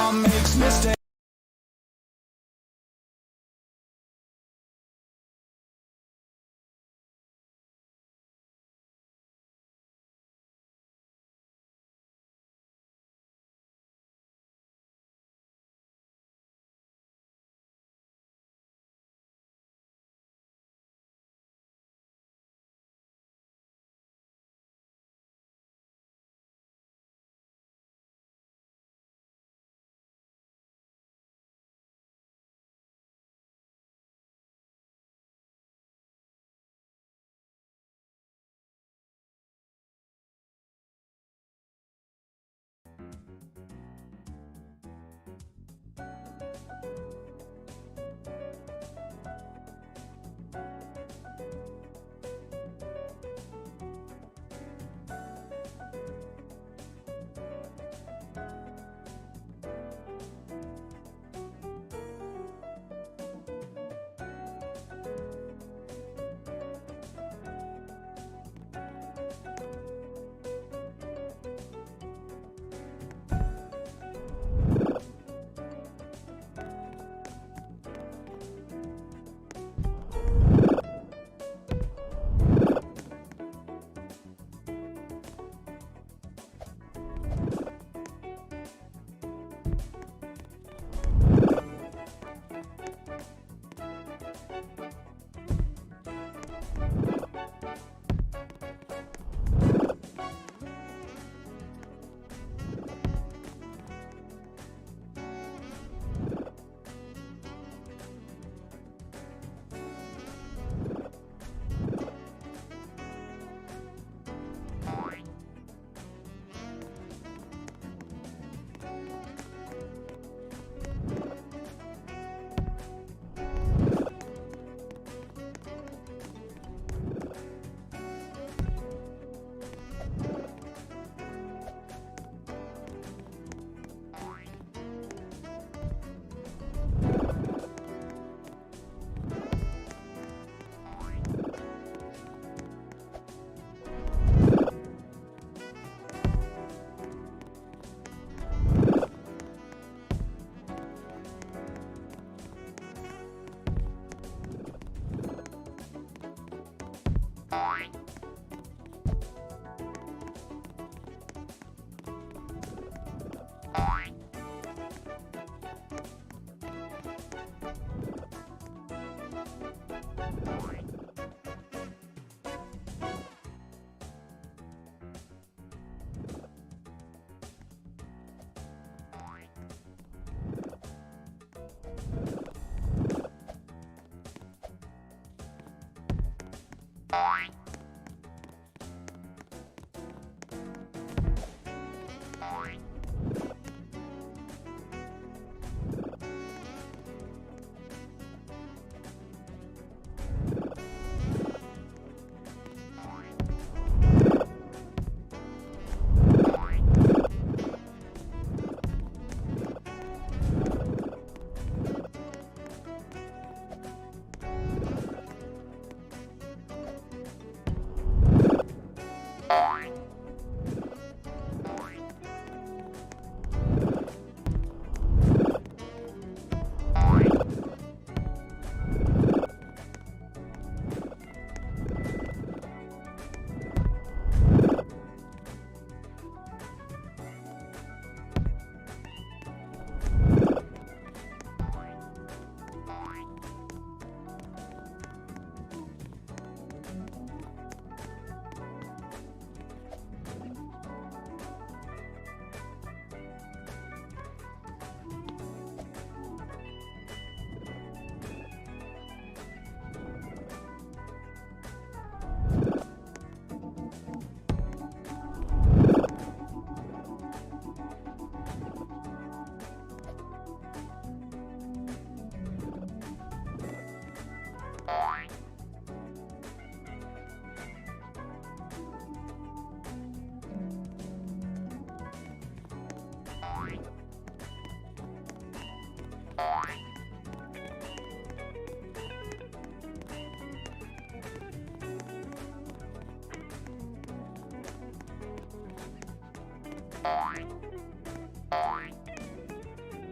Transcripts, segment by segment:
Everyone makes mistakes.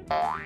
Bye.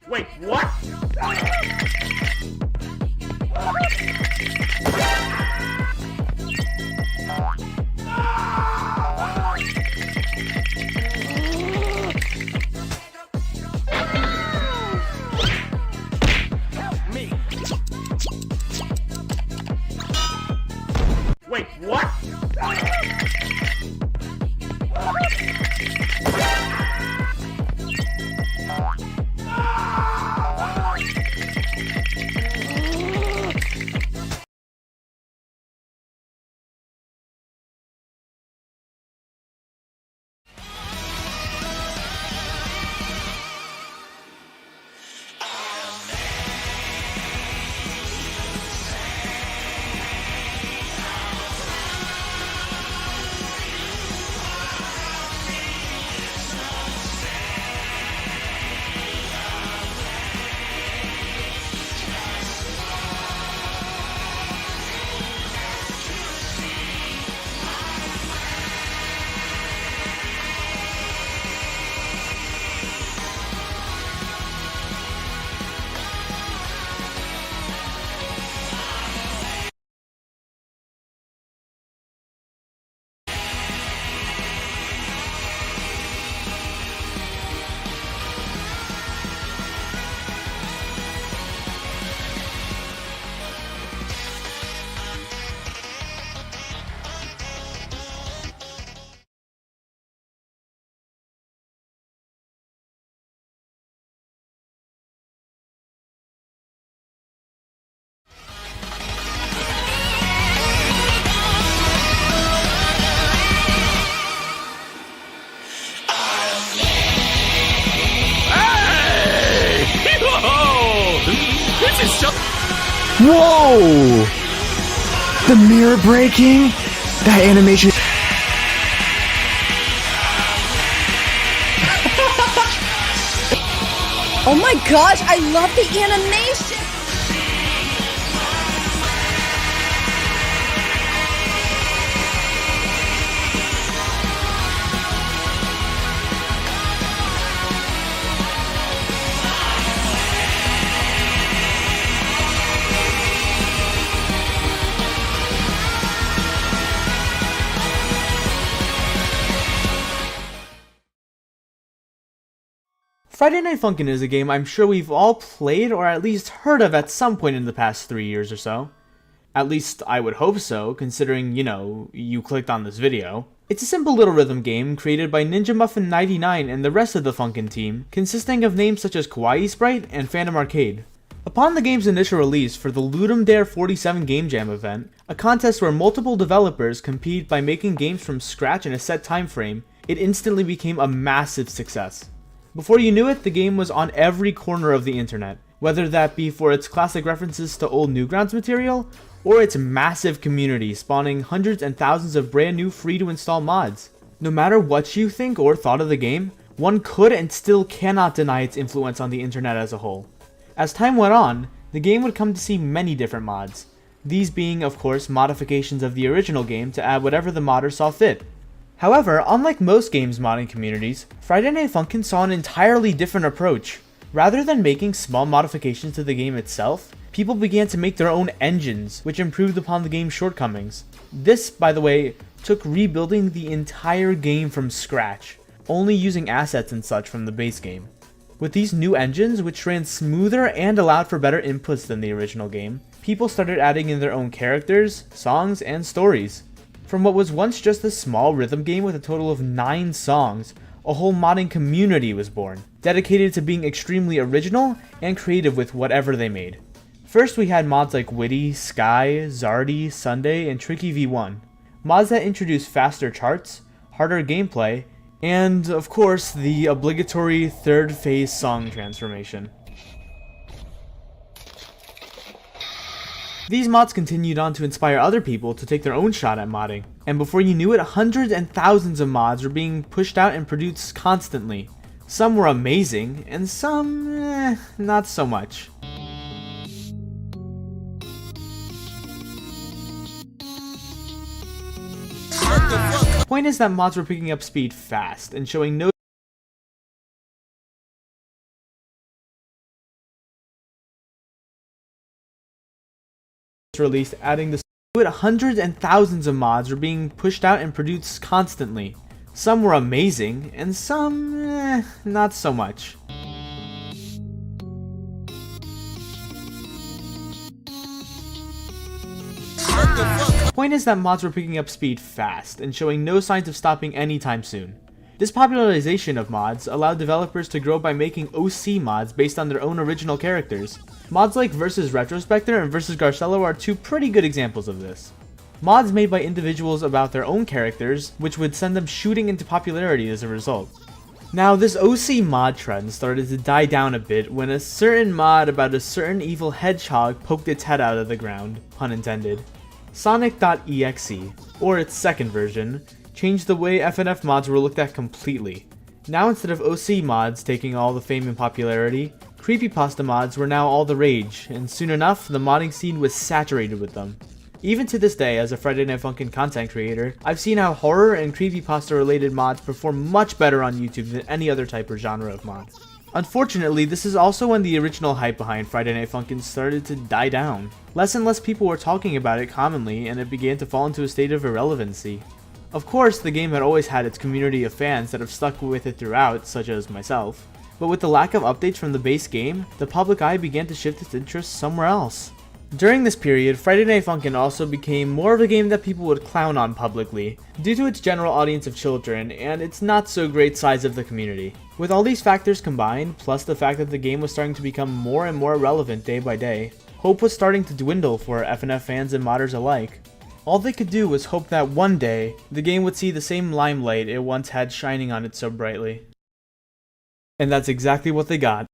Wait, what? Help me. Wait, what? This is so— Whoa! The mirror breaking? That animation. Oh my gosh, I love the animation! Friday Night Funkin' is a game I'm sure we've all played or at least heard of at some point in the past 3 years or so. At least I would hope so, considering, you know, you clicked on this video. It's a simple little rhythm game created by Ninja Muffin 99 and the rest of the Funkin' team, consisting of names such as Kawaii Sprite and Phantom Arcade. Upon the game's initial release for the Ludum Dare 47 Game Jam event, a contest where multiple developers compete by making games from scratch in a set time frame, it instantly became a massive success. Before you knew it, the game was on every corner of the internet, whether that be for its classic references to old Newgrounds material, or its massive community spawning hundreds and thousands of brand new free to install mods. No matter what you think or thought of the game, one could and still cannot deny its influence on the internet as a whole. As time went on, the game would come to see many different mods, these being of course modifications of the original game to add whatever the modder saw fit. However, unlike most games modding communities, Friday Night Funkin' saw an entirely different approach. Rather than making small modifications to the game itself, people began to make their own engines, which improved upon the game's shortcomings. This, by the way, took rebuilding the entire game from scratch, only using assets and such from the base game. With these new engines, which ran smoother and allowed for better inputs than the original game, people started adding in their own characters, songs, and stories. From what was once just a small rhythm game with a total of 9 songs, a whole modding community was born, dedicated to being extremely original and creative with whatever they made. First we had mods like Witty, Sky, Zardy, Sunday, and Tricky V1. Mods that introduced faster charts, harder gameplay, and of course the obligatory third phase song transformation. These mods continued on to inspire other people to take their own shot at modding, and before you knew it, hundreds and thousands of mods were being pushed out and produced constantly. Some were amazing, and some, not so much. The point is that mods were picking up speed fast and showing no released, adding the song. Hundreds and thousands of mods were being pushed out and produced constantly. Some were amazing, and some, not so much. The point is that mods were picking up speed fast, and showing no signs of stopping anytime soon. This popularization of mods allowed developers to grow by making OC mods based on their own original characters. Mods like Versus Retrospector and Versus Garcello are two pretty good examples of this. Mods made by individuals about their own characters, which would send them shooting into popularity as a result. Now, this OC mod trend started to die down a bit when a certain mod about a certain evil hedgehog poked its head out of the ground, pun intended. Sonic.exe, or its second version, changed the way FNF mods were looked at completely. Now, instead of OC mods taking all the fame and popularity, creepypasta mods were now all the rage, and soon enough, the modding scene was saturated with them. Even to this day, as a Friday Night Funkin' content creator, I've seen how horror and creepypasta related mods perform much better on YouTube than any other type or genre of mod. Unfortunately, this is also when the original hype behind Friday Night Funkin' started to die down. Less and less people were talking about it commonly, and it began to fall into a state of irrelevancy. Of course, the game had always had its community of fans that have stuck with it throughout, such as myself. But with the lack of updates from the base game, the public eye began to shift its interest somewhere else. During this period, Friday Night Funkin' also became more of a game that people would clown on publicly, due to its general audience of children and its not so great size of the community. With all these factors combined, plus the fact that the game was starting to become more and more relevant day by day, hope was starting to dwindle for FNF fans and modders alike. All they could do was hope that one day, the game would see the same limelight it once had shining on it so brightly. And that's exactly what they got.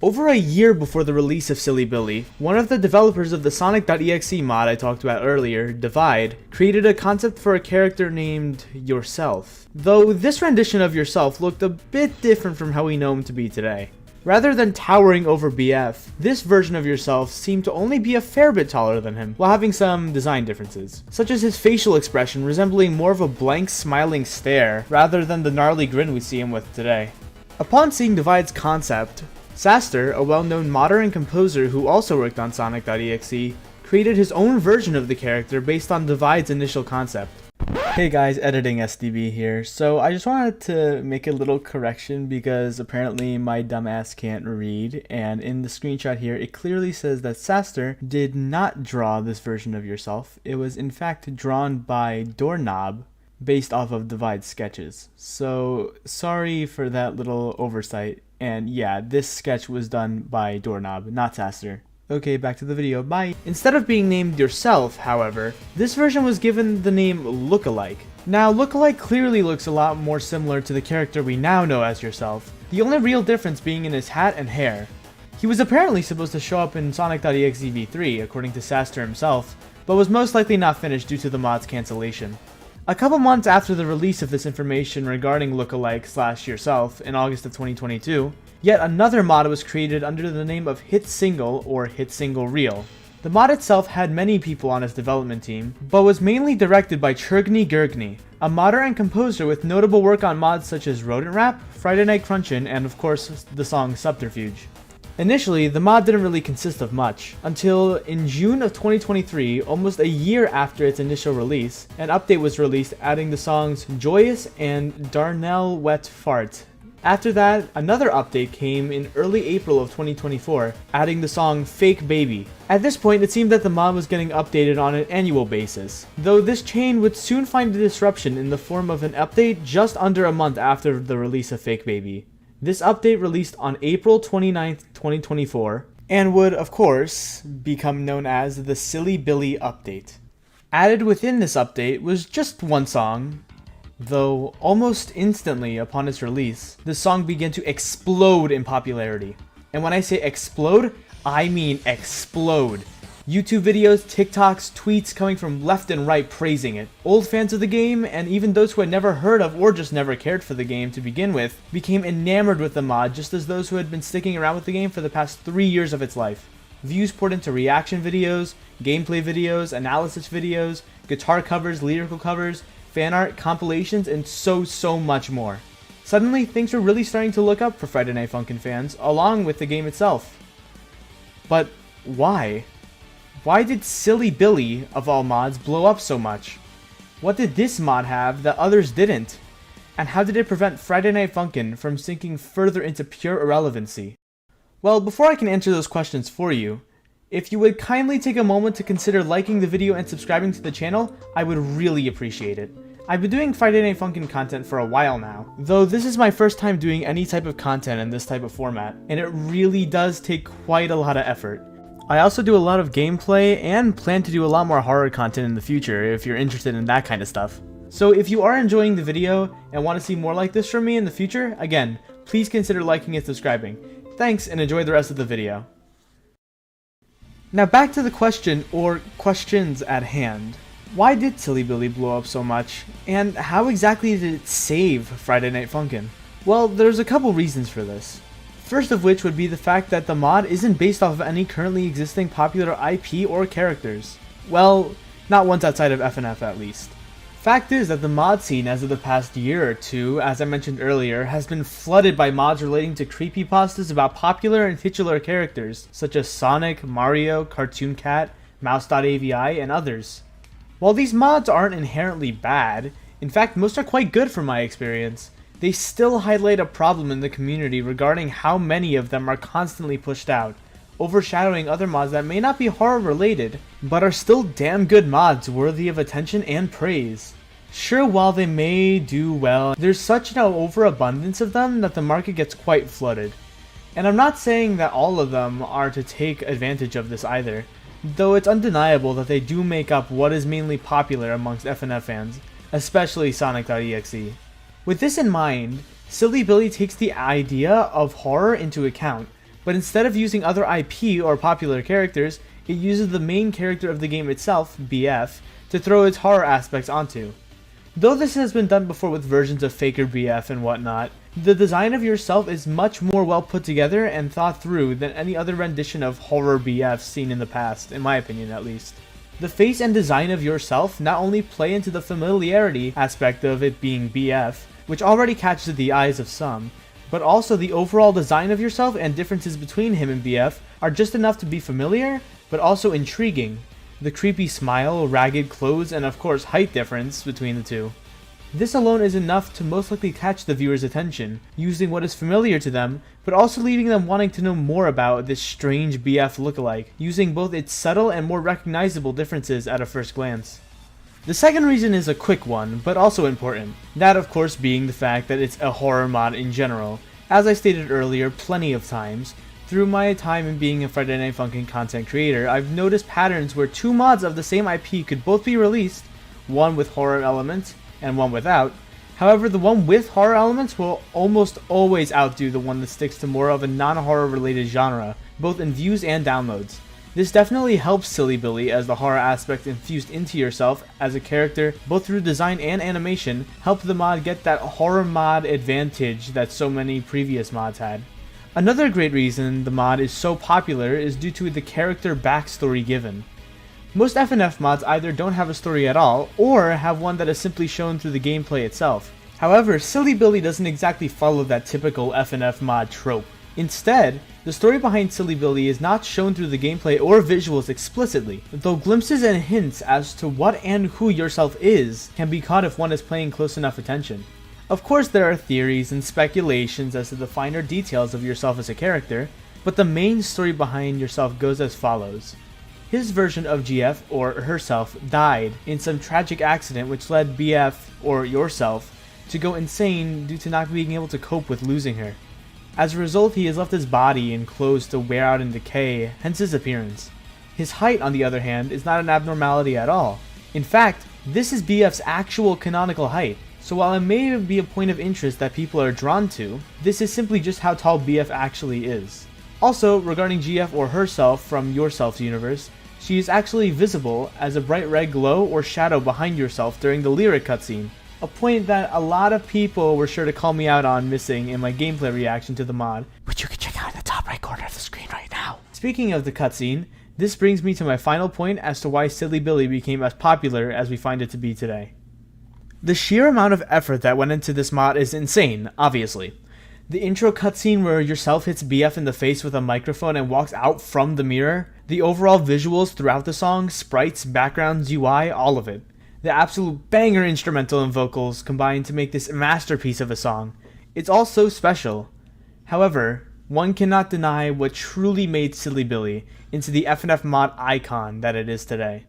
Over a year before the release of Silly Billy, one of the developers of the Sonic.exe mod I talked about earlier, Divide, created a concept for a character named Yourself. Though this rendition of Yourself looked a bit different from how we know him to be today. Rather than towering over BF, this version of Yourself seemed to only be a fair bit taller than him, while having some design differences, such as his facial expression resembling more of a blank smiling stare rather than the gnarly grin we see him with today. Upon seeing Divide's concept, Saster, a well-known modder and composer who also worked on Sonic.exe, created his own version of the character based on Divide's initial concept. Hey guys, Editing SDB here. So I just wanted to make a little correction because apparently my dumbass can't read, and in the screenshot here it clearly says that Saster did not draw this version of Yourself. It was in fact drawn by Doorknob, based off of Divide's sketches. So sorry for that little oversight. And yeah, this sketch was done by Doorknob, not Saster. Okay, back to the video, bye! Instead of being named Yourself, however, this version was given the name Lookalike. Now, Lookalike clearly looks a lot more similar to the character we now know as Yourself, the only real difference being in his hat and hair. He was apparently supposed to show up in Sonic.exe v3, according to Saster himself, but was most likely not finished due to the mod's cancellation. A couple months after the release of this information regarding Lookalike/Yourself in August of 2022, yet another mod was created under the name of Hit Single or Hit Single Reel. The mod itself had many people on its development team, but was mainly directed by Churgny Gurgny, a modder and composer with notable work on mods such as Rodent Rap, Friday Night Crunchin', and of course the song Subterfuge. Initially, the mod didn't really consist of much, until in June of 2023, almost a year after its initial release, an update was released adding the songs Joyous and Darnell Wet Fart. After that, another update came in early April of 2024, adding the song Fake Baby. At this point, it seemed that the mod was getting updated on an annual basis, though this chain would soon find a disruption in the form of an update just under a month after the release of Fake Baby. This update released on April 29th, 2024, and would, of course, become known as the Silly Billy Update. Added within this update was just one song, though almost instantly upon its release, the song began to explode in popularity. And when I say explode, I mean explode. YouTube videos, TikToks, tweets coming from left and right praising it. Old fans of the game, and even those who had never heard of or just never cared for the game to begin with, became enamored with the mod just as those who had been sticking around with the game for the past 3 years of its life. Views poured into reaction videos, gameplay videos, analysis videos, guitar covers, lyrical covers, fan art, compilations, and so much more. Suddenly, things were really starting to look up for Friday Night Funkin' fans, along with the game itself. But why? Why did Silly Billy, of all mods, blow up so much? What did this mod have that others didn't? And how did it prevent Friday Night Funkin' from sinking further into pure irrelevancy? Well, before I can answer those questions for you, if you would kindly take a moment to consider liking the video and subscribing to the channel, I would really appreciate it. I've been doing Friday Night Funkin' content for a while now, though this is my first time doing any type of content in this type of format, and it really does take quite a lot of effort. I also do a lot of gameplay and plan to do a lot more horror content in the future if you're interested in that kind of stuff. So if you are enjoying the video and want to see more like this from me in the future, again, please consider liking and subscribing. Thanks, and enjoy the rest of the video. Now back to the question, or questions at hand. Why did Silly Billy blow up so much, and how exactly did it save Friday Night Funkin'? Well, there's a couple reasons for this. First of which would be the fact that the mod isn't based off of any currently existing popular IP or characters. Well, not ones outside of FNF at least. Fact is that the mod scene as of the past year or two, as I mentioned earlier, has been flooded by mods relating to creepypastas about popular and titular characters, such as Sonic, Mario, Cartoon Cat, Mouse.avi, and others. While these mods aren't inherently bad, in fact most are quite good from my experience, they still highlight a problem in the community regarding how many of them are constantly pushed out, overshadowing other mods that may not be horror related, but are still damn good mods worthy of attention and praise. Sure, while they may do well, there's such an overabundance of them that the market gets quite flooded. And I'm not saying that all of them are to take advantage of this either, though it's undeniable that they do make up what is mainly popular amongst FNF fans, especially Sonic.exe. With this in mind, Silly Billy takes the idea of horror into account, but instead of using other IP or popular characters, it uses the main character of the game itself, BF, to throw its horror aspects onto. Though this has been done before with versions of Faker BF and whatnot, the design of yourself is much more well put together and thought through than any other rendition of horror BF seen in the past, in my opinion at least. The face and design of yourself not only play into the familiarity aspect of it being BF, which already catches the eyes of some, but also the overall design of yourself and differences between him and BF are just enough to be familiar, but also intriguing. The creepy smile, ragged clothes, and of course height difference between the two. This alone is enough to most likely catch the viewer's attention, using what is familiar to them, but also leaving them wanting to know more about this strange BF lookalike, using both its subtle and more recognizable differences at a first glance. The second reason is a quick one, but also important. That of course being the fact that it's a horror mod in general. As I stated earlier plenty of times, through my time in being a Friday Night Funkin' content creator, I've noticed patterns where two mods of the same IP could both be released, one with horror elements and one without. However, the one with horror elements will almost always outdo the one that sticks to more of a non-horror related genre, both in views and downloads. This definitely helps Silly Billy as the horror aspect infused into yourself as a character, both through design and animation, helped the mod get that horror mod advantage that so many previous mods had. Another great reason the mod is so popular is due to the character backstory given. Most FNF mods either don't have a story at all, or have one that is simply shown through the gameplay itself. However, Silly Billy doesn't exactly follow that typical FNF mod trope. Instead, the story behind Silly Billy is not shown through the gameplay or visuals explicitly, though glimpses and hints as to what and who yourself is can be caught if one is paying close enough attention. Of course, there are theories and speculations as to the finer details of yourself as a character, but the main story behind yourself goes as follows. His version of GF, or herself, died in some tragic accident which led BF, or yourself, to go insane due to not being able to cope with losing her. As a result, he has left his body and clothes to wear out and decay, hence his appearance. His height, on the other hand, is not an abnormality at all. In fact, this is BF's actual canonical height, so while it may be a point of interest that people are drawn to, this is simply just how tall BF actually is. Also, regarding GF or herself from Yourself's universe, She is actually visible as a bright red glow or shadow behind yourself during the lyric cutscene, a point that a lot of people were sure to call me out on missing in my gameplay reaction to the mod, which you can check out in the top right corner of the screen right now. Speaking of the cutscene, this brings me to my final point as to why Silly Billy became as popular as we find it to be today. The sheer amount of effort that went into this mod is insane, obviously. The intro cutscene where yourself hits BF in the face with a microphone and walks out from the mirror, the overall visuals throughout the song, sprites, backgrounds, UI, all of it. The absolute banger instrumental and vocals combine to make this a masterpiece of a song. It's all so special. However, one cannot deny what truly made Silly Billy into the FNF mod icon that it is today.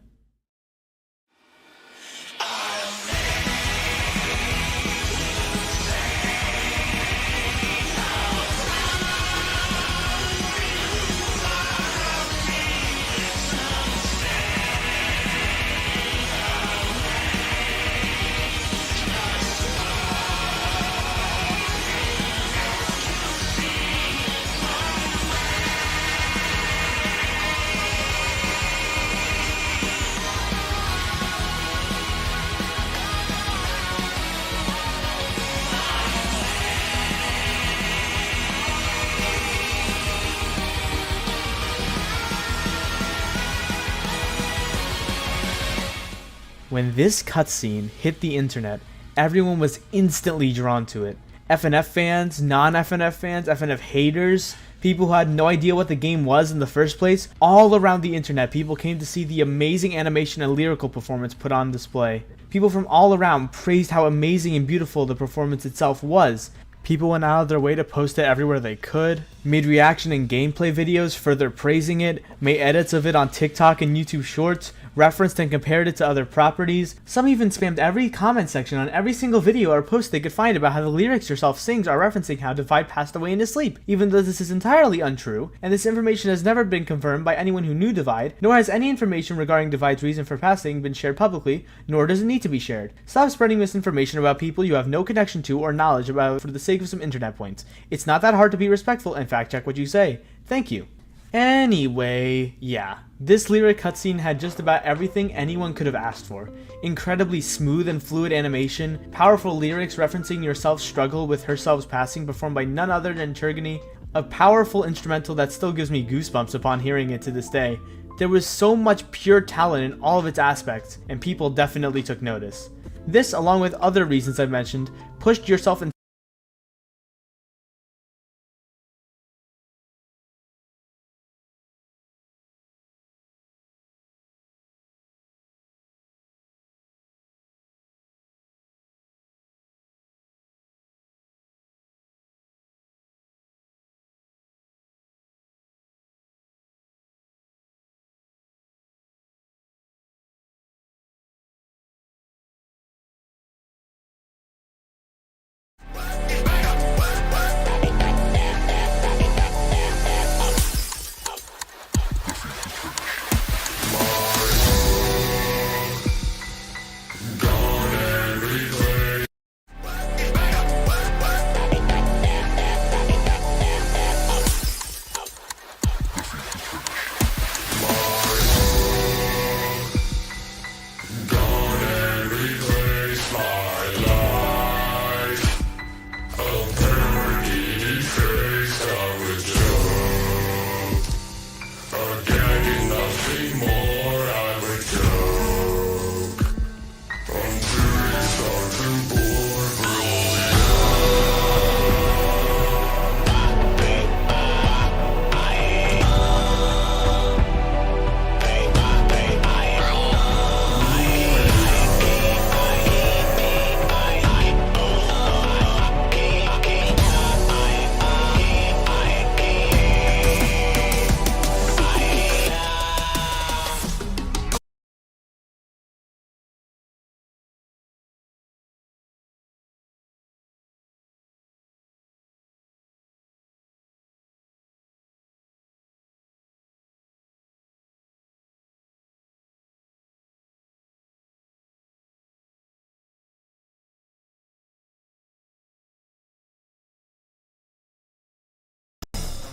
When this cutscene hit the internet, everyone was instantly drawn to it. FNF fans, non-FNF fans, FNF haters, people who had no idea what the game was in the first place, all around the internet people came to see the amazing animation and lyrical performance put on display. People from all around praised how amazing and beautiful the performance itself was. People went out of their way to post it everywhere they could, made reaction and gameplay videos further praising it, made edits of it on TikTok and YouTube Shorts, referenced and compared it to other properties. Some even spammed every comment section on every single video or post they could find about how the lyrics yourself sings are referencing how Divide passed away in his sleep, even though this is entirely untrue, and this information has never been confirmed by anyone who knew Divide, nor has any information regarding Divide's reason for passing been shared publicly, nor does it need to be shared. Stop spreading misinformation about people you have no connection to or knowledge about for the sake of some internet points. It's not that hard to be respectful and fact check what you say. Thank you. Anyway, yeah, this lyric cutscene had just about everything anyone could have asked for. Incredibly smooth and fluid animation, powerful lyrics referencing yourself's struggle with herself's passing performed by none other than Turgany, a powerful instrumental that still gives me goosebumps upon hearing it to this day. There was so much pure talent in all of its aspects, and people definitely took notice. This, along with other reasons I've mentioned, pushed yourself in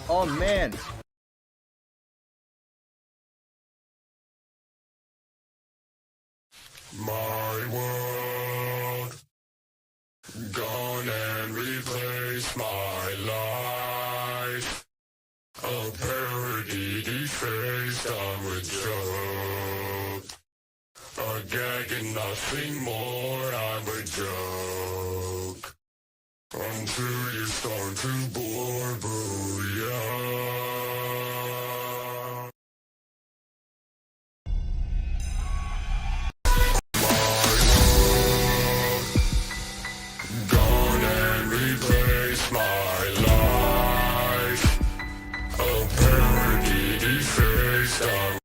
Oh man, My world gone and replaced my life. A parody defaced, I'm a joke. A gag and nothing more, I'm a joke. Until you start to bore, booyah. Gone and replaced my life. A parody defaced, I'm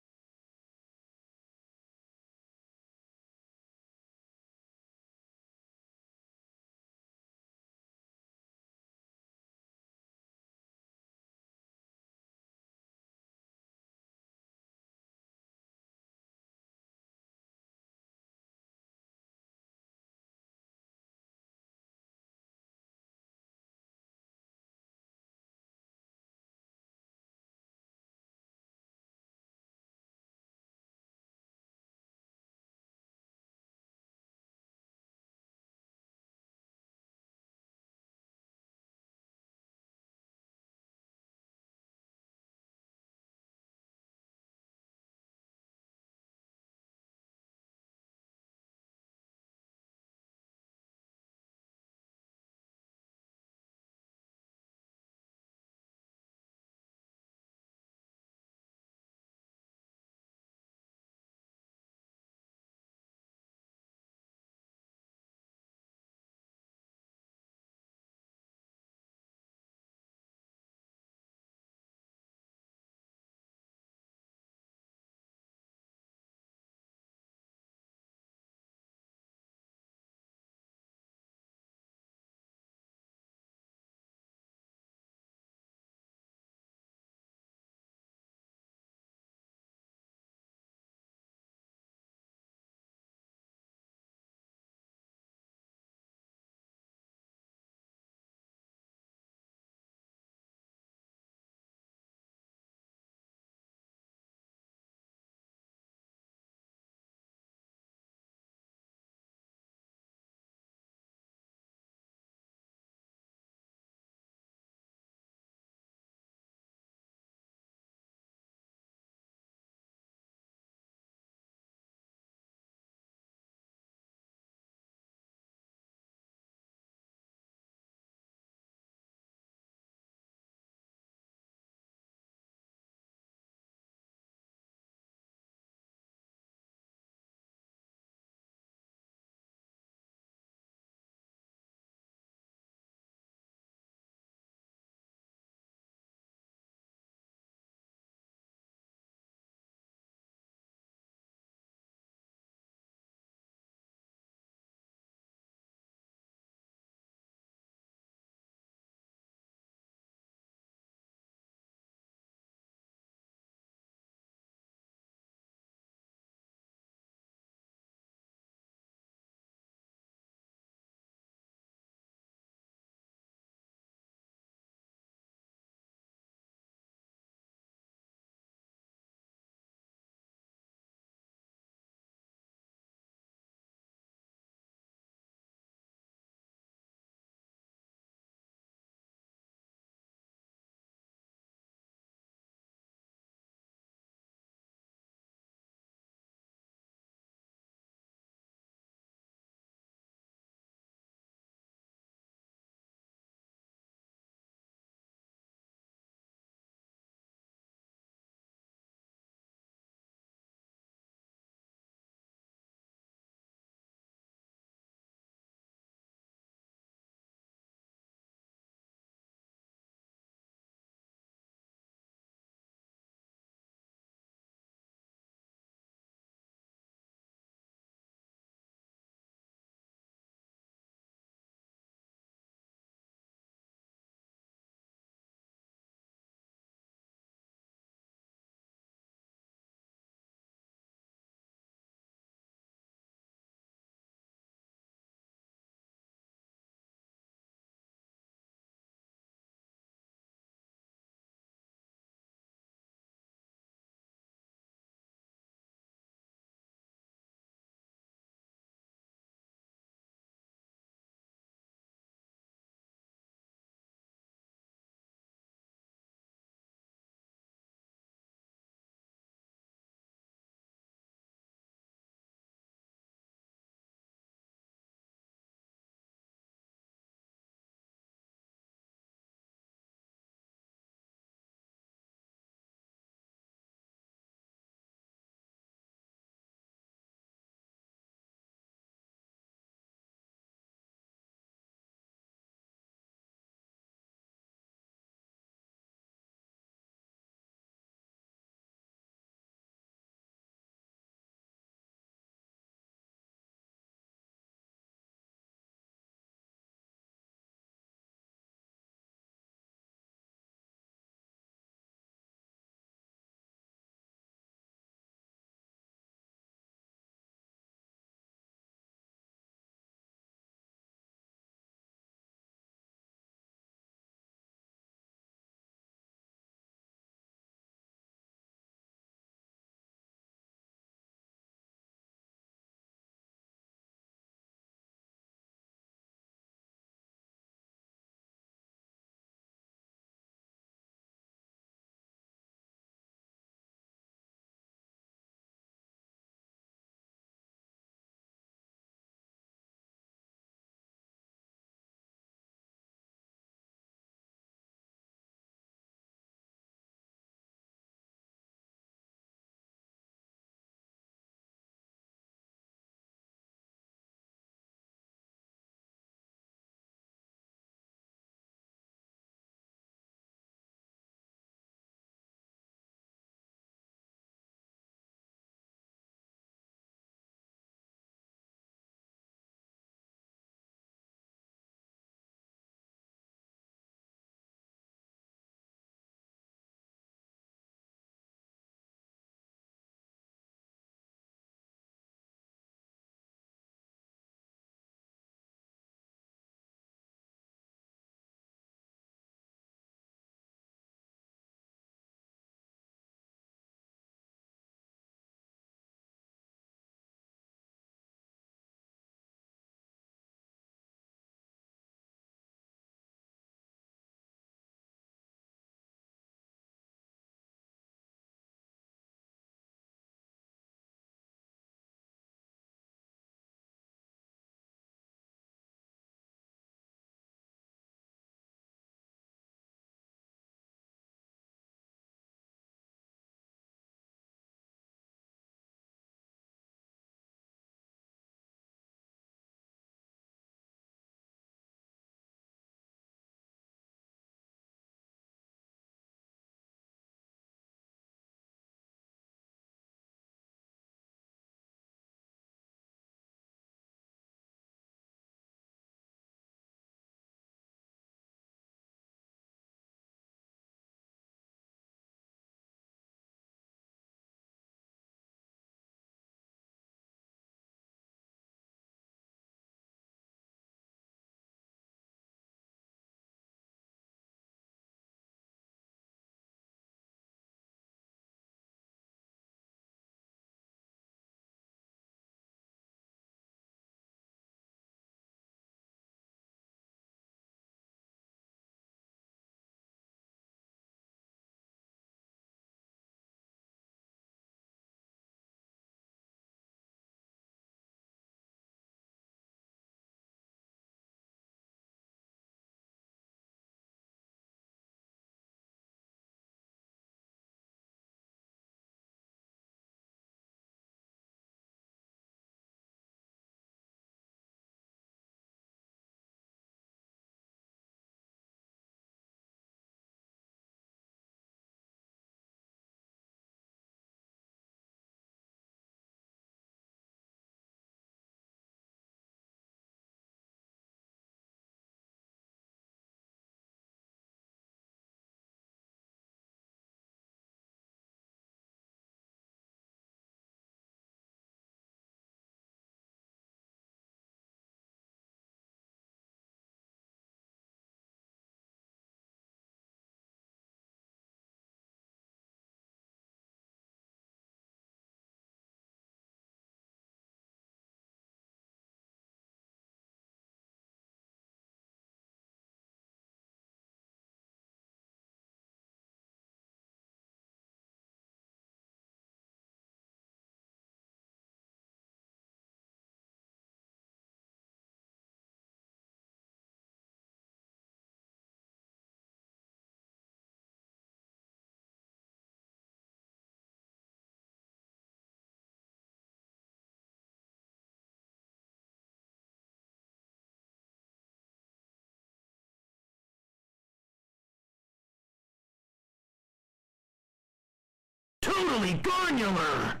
really granular!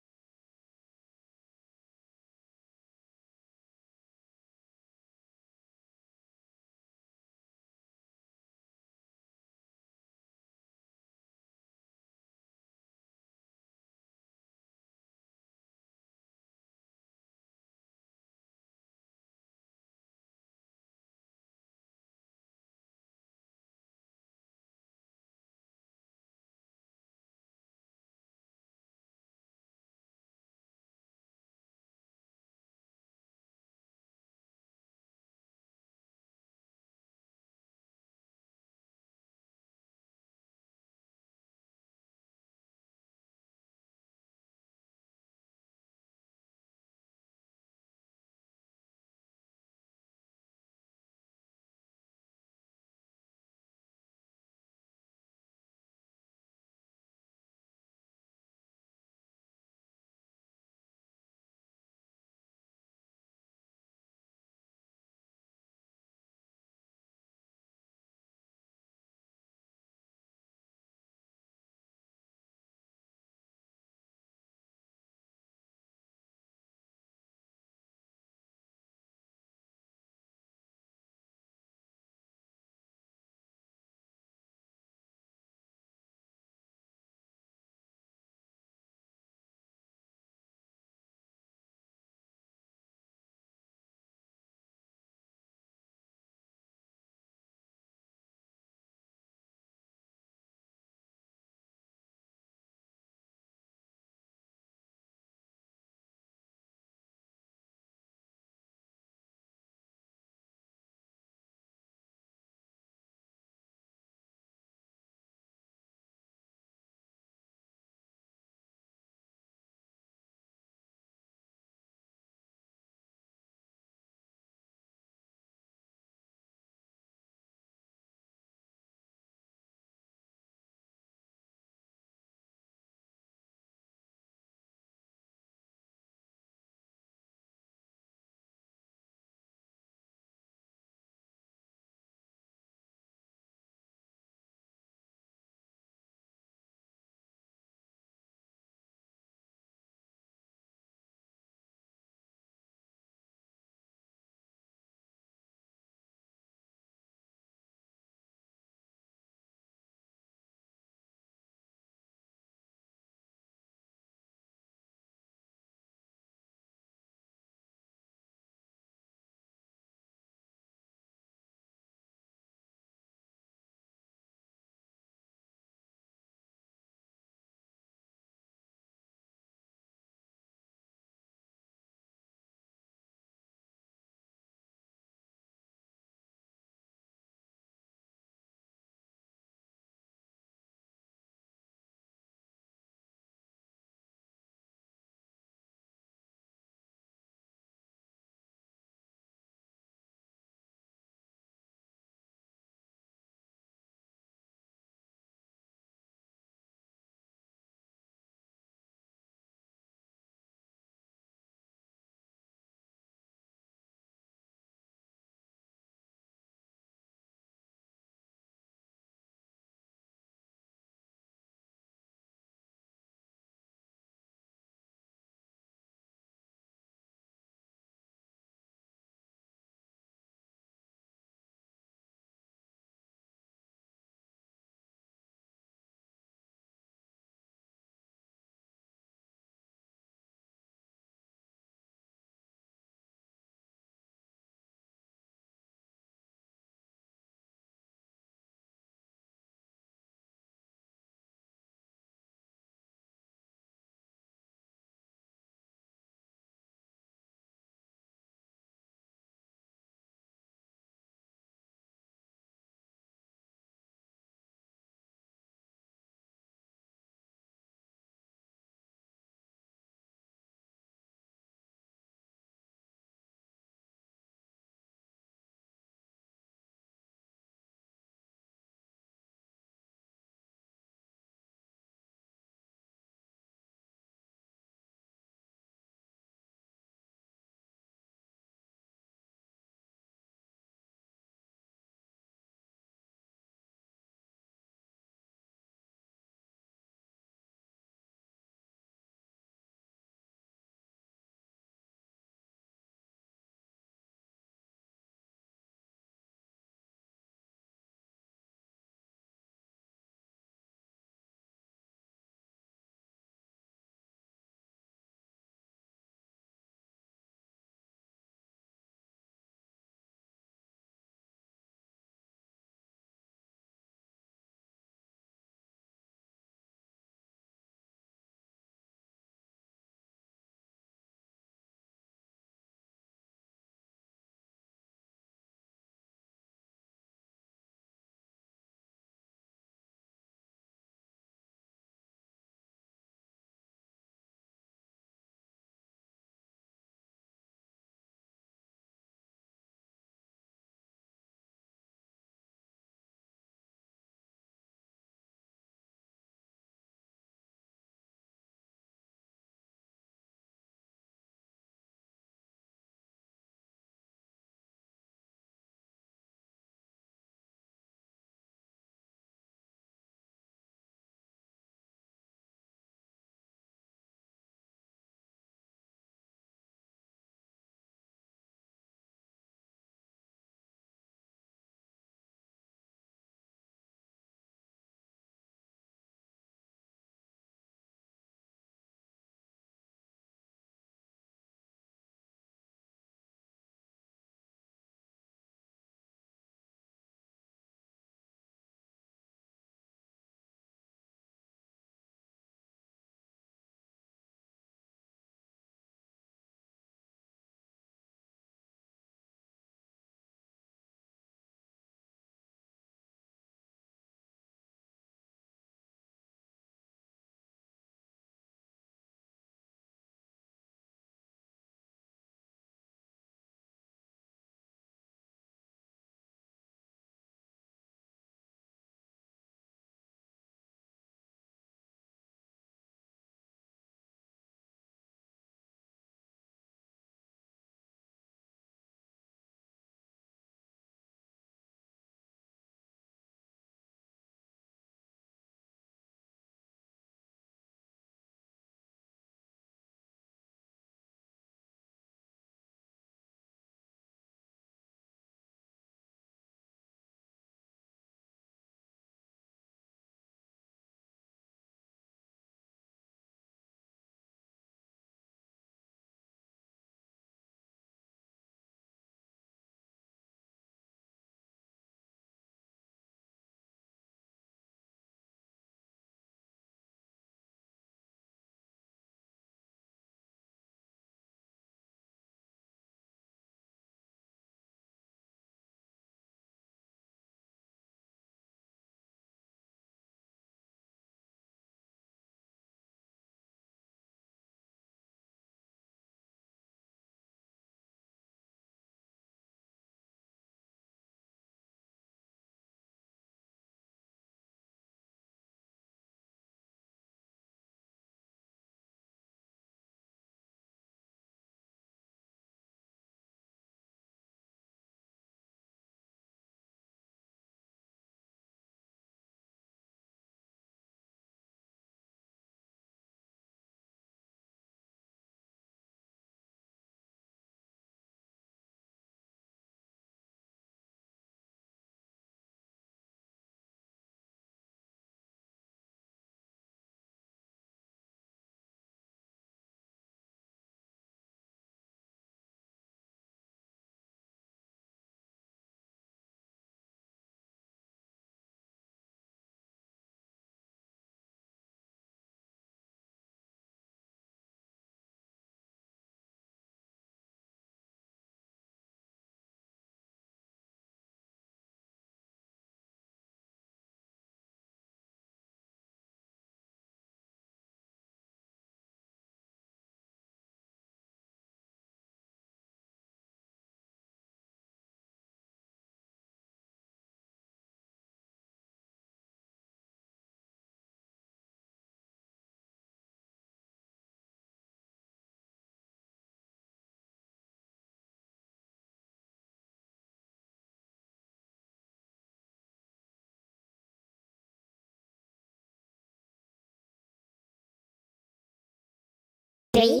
3,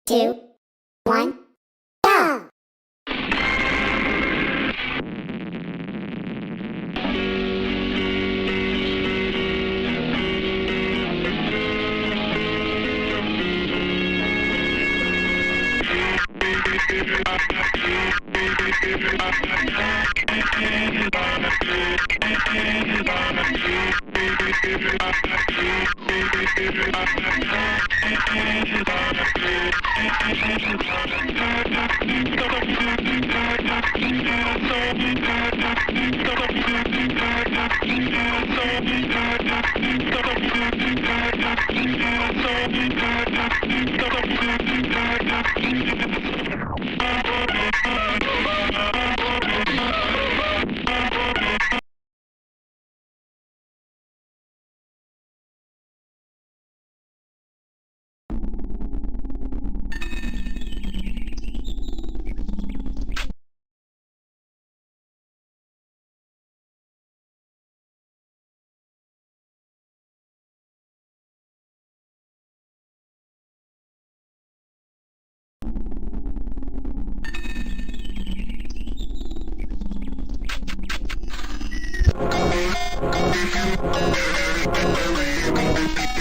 2, 1, go!